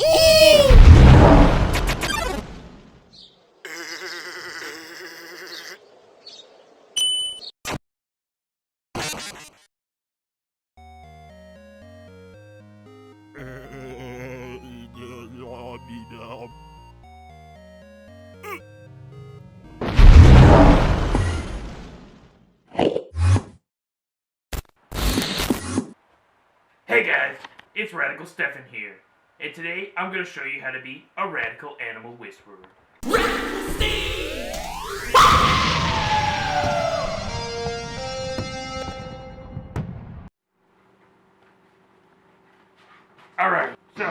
Hey guys, it's Radical Stefan here, and today I'm going to show you how to be a radical animal whisperer. Alright, so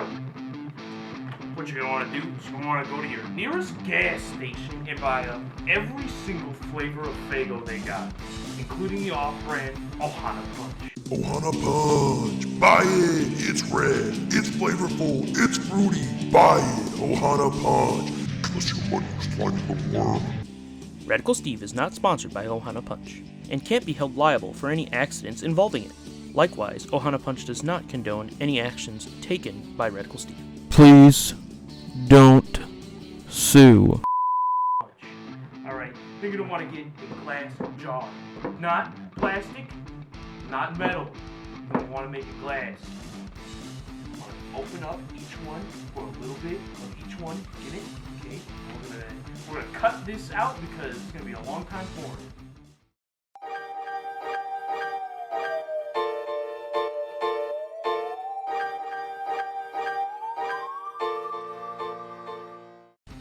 what you're going to want to do is you're going to want to go to your nearest gas station and buy up every single flavor of Faygo they got, including the off-brand Ohana Punch. Ohana Punch! Buy it! It's red, it's flavorful, it's fruity! Buy it! Ohana Punch! Plus your money was slimy little worm. Radical Steve is not sponsored by Ohana Punch, and can't be held liable for any accidents involving it. Likewise, Ohana Punch does not condone any actions taken by Radical Steve. Please don't sue. Alright, you're going to want to get a glass jar. Not plastic, not metal. You're going to want to make it glass. You want to open up each one for a little bit of each one. Get it? Okay. We're gonna cut this out because it's gonna be a long time pouring.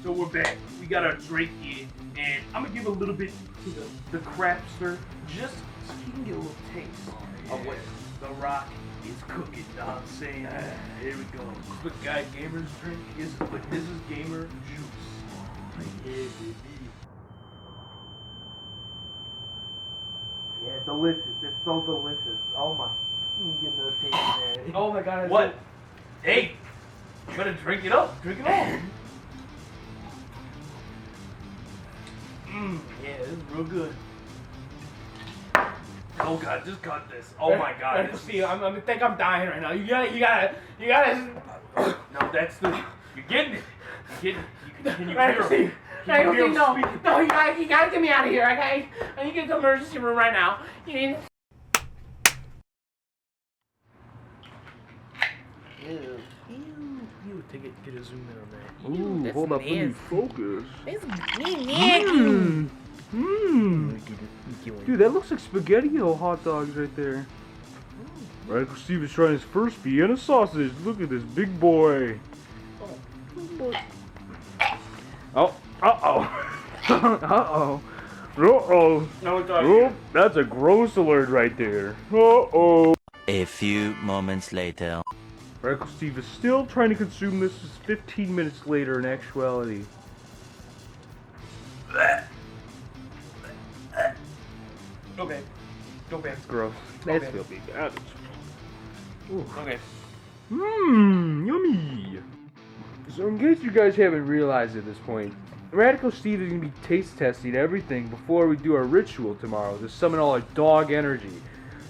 So we're back. We got our drink in, and I'm gonna give a little bit to the crapster, just so you can get a little taste of what the Rock is cooking. You know what I'm saying? Here we go. Quick guy gamer's drink. This is gamer juice. Yeah, baby. Yeah, delicious. It's so delicious. Oh my. You get another taste of that. Oh my god. What? Hey, you better drink it up. Drink it all. Yeah, this is real good. Oh god, just cut this. Oh my god. See, I think I'm dying right now. You gotta. No, that's the. You're getting it. You're getting it. Can you Right, hear see, him? no, you gotta get me out of here, okay? I need to get to the emergency room right now. You need. Ew, get a zoom in on that. Ooh, hold up, let me focus. Dude, that looks like SpaghettiO hot dogs right there. Radical Steve is trying his first Vienna sausage. Look at this big boy. Oh, uh-oh. Uh-oh. Uh-oh. No, it's Oh, that's a gross alert right there. Uh-oh. A few moments later. Radical Steve is still trying to consume this 15 minutes later in actuality. Okay. Go back. That's gross. Okay. That's filthy. That is... Ooh. Okay. Yummy! So in case you guys haven't realized at this point, Radical Steve is going to be taste testing everything before we do our ritual tomorrow to summon all our dog energy.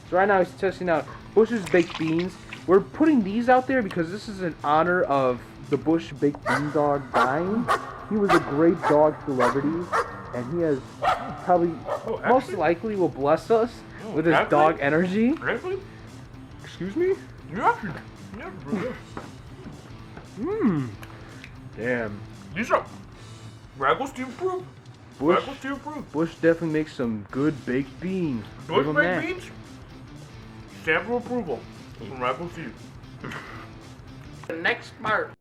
So right now he's testing out Bush's Baked Beans. We're putting these out there because this is in honor of the Bush Baked Bean dog dying. He was a great dog celebrity, and he has probably, most likely will bless us with his dog energy. Actually? Excuse me? You're actually... Damn. These are... Radical Steve proof. Radical Steve proof. Bush definitely makes some good baked beans. Bush Give him baked that. beans? Stamp of approval from Radical Steve. The next part.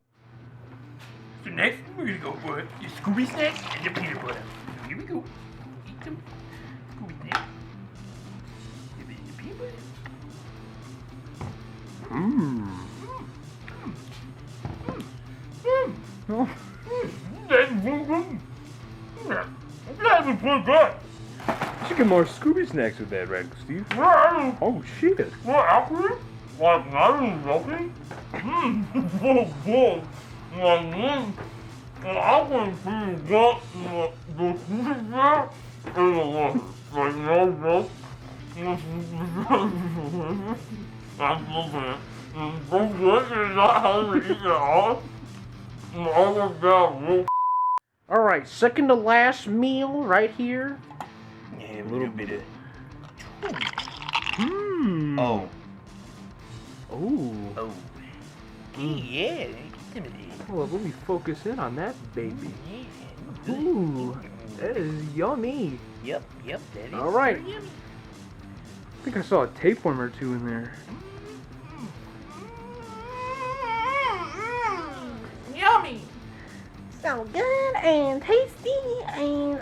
So next, we're gonna go for your Scooby snacks and your peanut butter. Here we go. Eat them. Scooby snacks. Give it your peanut butter. Oh. That's pretty good. You should get more Scooby snacks with that, Radical Steve. Well, Oh shit. actually, like not even joking. So good. I can see that the Scooby snack is like no joke. I love it. It's so good. You're not having to eat it all. Alright, second to last meal right here. Yeah, a little bit of. Oh. Oh. Oh. Yeah. Well, let me focus in on that baby. Ooh, that is yummy. Yep. That is. All right. very yummy. I think I saw a tapeworm or two in there. Yummy. So good and tasty and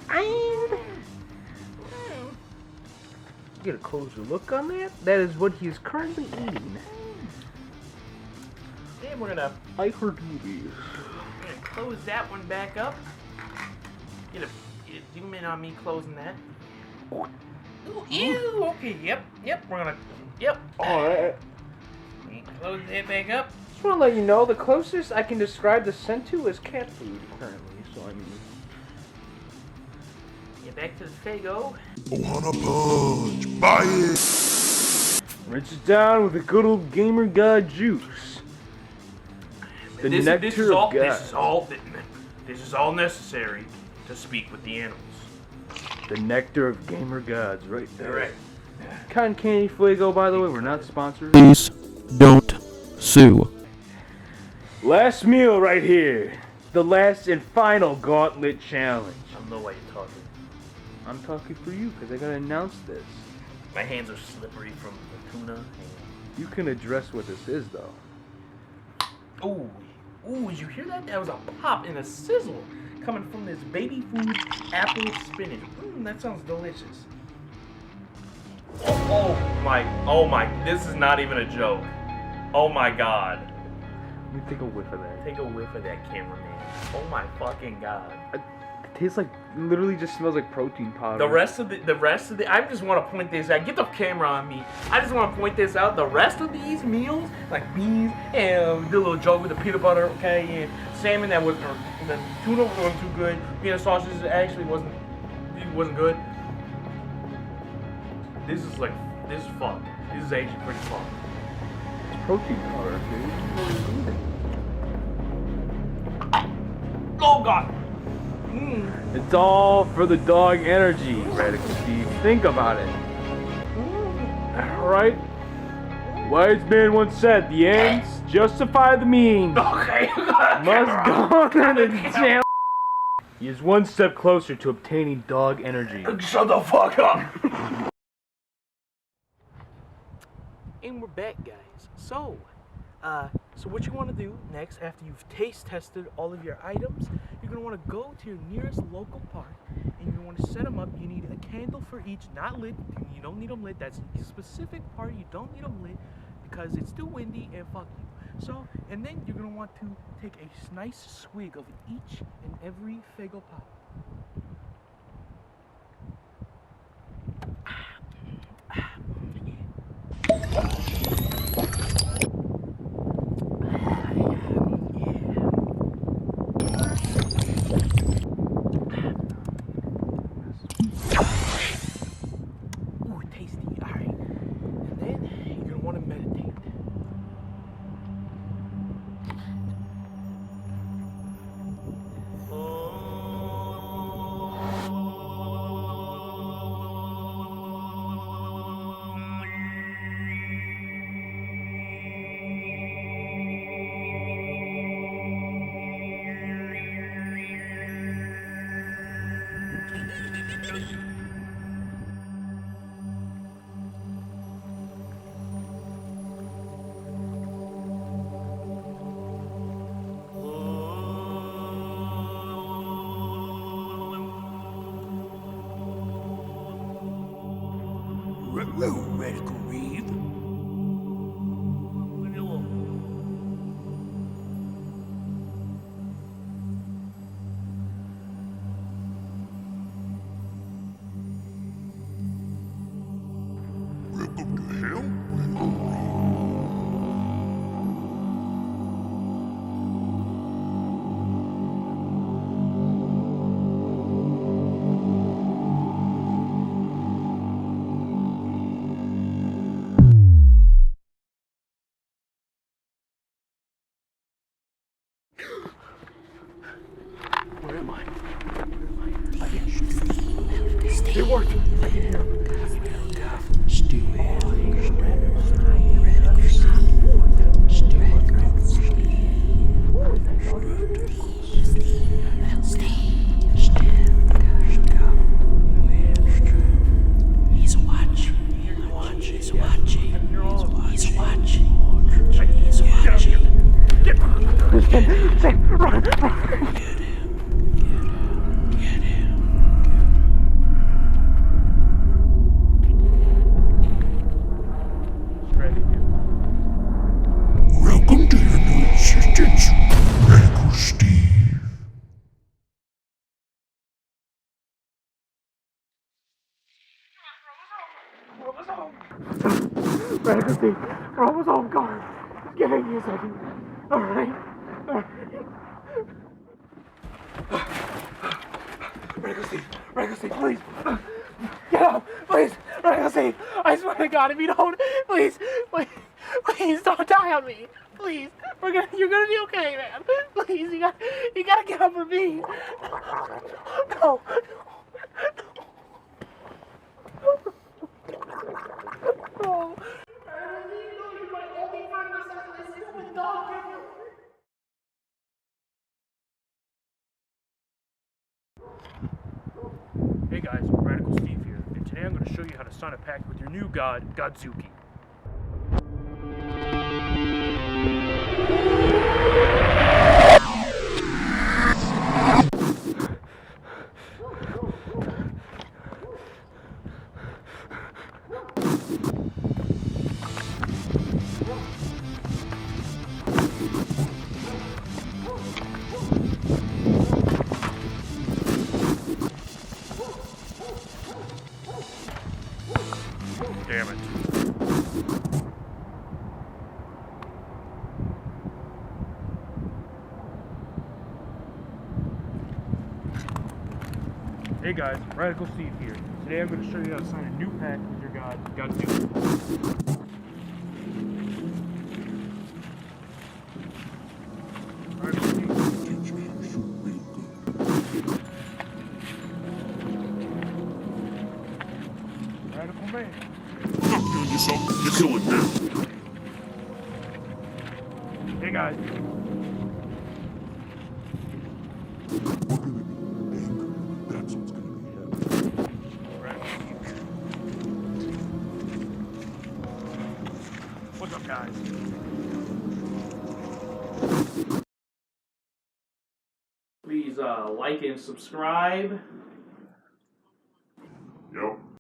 Get a closer look on that. That is what he is currently eating. Then we're gonna I heard movies. close that one back up. Get a zoom in on me closing that. Ooh, ew. Okay. Yep. We're gonna. Yep. Alright. Close that back up. Just want to let you know the closest I can describe the scent to is cat food currently. So I mean. Get back to the Fago. Ohana Punch. Buy it. Rinse it down with a good old gamer god juice. The nectar this is all, of God. This is all necessary to speak with the animals. The nectar of gamer gods, right there. Correct. Cotton Candy Fuego, by the way, we're not sponsored. Please don't sue. Last meal right here. The last and final gauntlet challenge. I don't know why you're talking. I'm talking for you because I gotta announce this. My hands are slippery from the tuna. You can address what this is, though. Ooh, did you hear that? That was a pop and a sizzle coming from this baby food apple spinach. That sounds delicious. Oh my, this is not even a joke. Oh my god. Let me take a whiff of that. Take a whiff of that, cameraman. Oh my fucking god. It tastes like, literally just smells like protein powder. The rest of the, I just want to point this out. Get the camera on me. I just want to point this out. The rest of these meals, like beans and the little joke with the peanut butter, okay, and salmon that was, or the tuna wasn't too good. Peanut sausages actually wasn't good. This is fun. This is actually pretty fun. It's protein powder, dude. Oh god. It's all for the dog energy, Radical Steve. Think about it. Alright? Wise man once said, the ends justify the means. Okay. Must go on the channel. He is one step closer to obtaining dog energy. Shut the fuck up. And we're back, guys. So what you want to do next, after you've taste tested all of your items, you're going to want to go to your nearest local park, and you're going to want to set them up. You need a candle for each, not lit. You don't need them lit. That's a specific part. You don't need them lit because it's too windy and fuck you. So, and then you're going to want to take a nice swig of each and every Fago Pop. Ooh, tasty. Alright. And then you're going to want to meditate. It worked. I can hear him. He's watching. He's watching. He's watching. Welcome to your new assistant, Radical Steve. Radical Steve, we're almost home. Come on. Just give me a second. Alright? Radical Steve, please. Get up, please. Radical Steve, I swear to God, if you don't, please don't die on me. Please, you're gonna be okay, man. Please, you gotta get up for me. No. No. Hey guys, Radical Steve here, and today I'm going to show you how to sign a pact with your new god, Godzuki. Damn it. Hey guys, Radical Steve here. Today I'm going to show you how to sign a new pact with your god, Godzuki. Radical Steve. Radical man. Stop killing yourself. You're killing them. Hey guys. We're gonna be angry. That's what's gonna be happening. Radical Steve. What's up, guys? Please like and subscribe.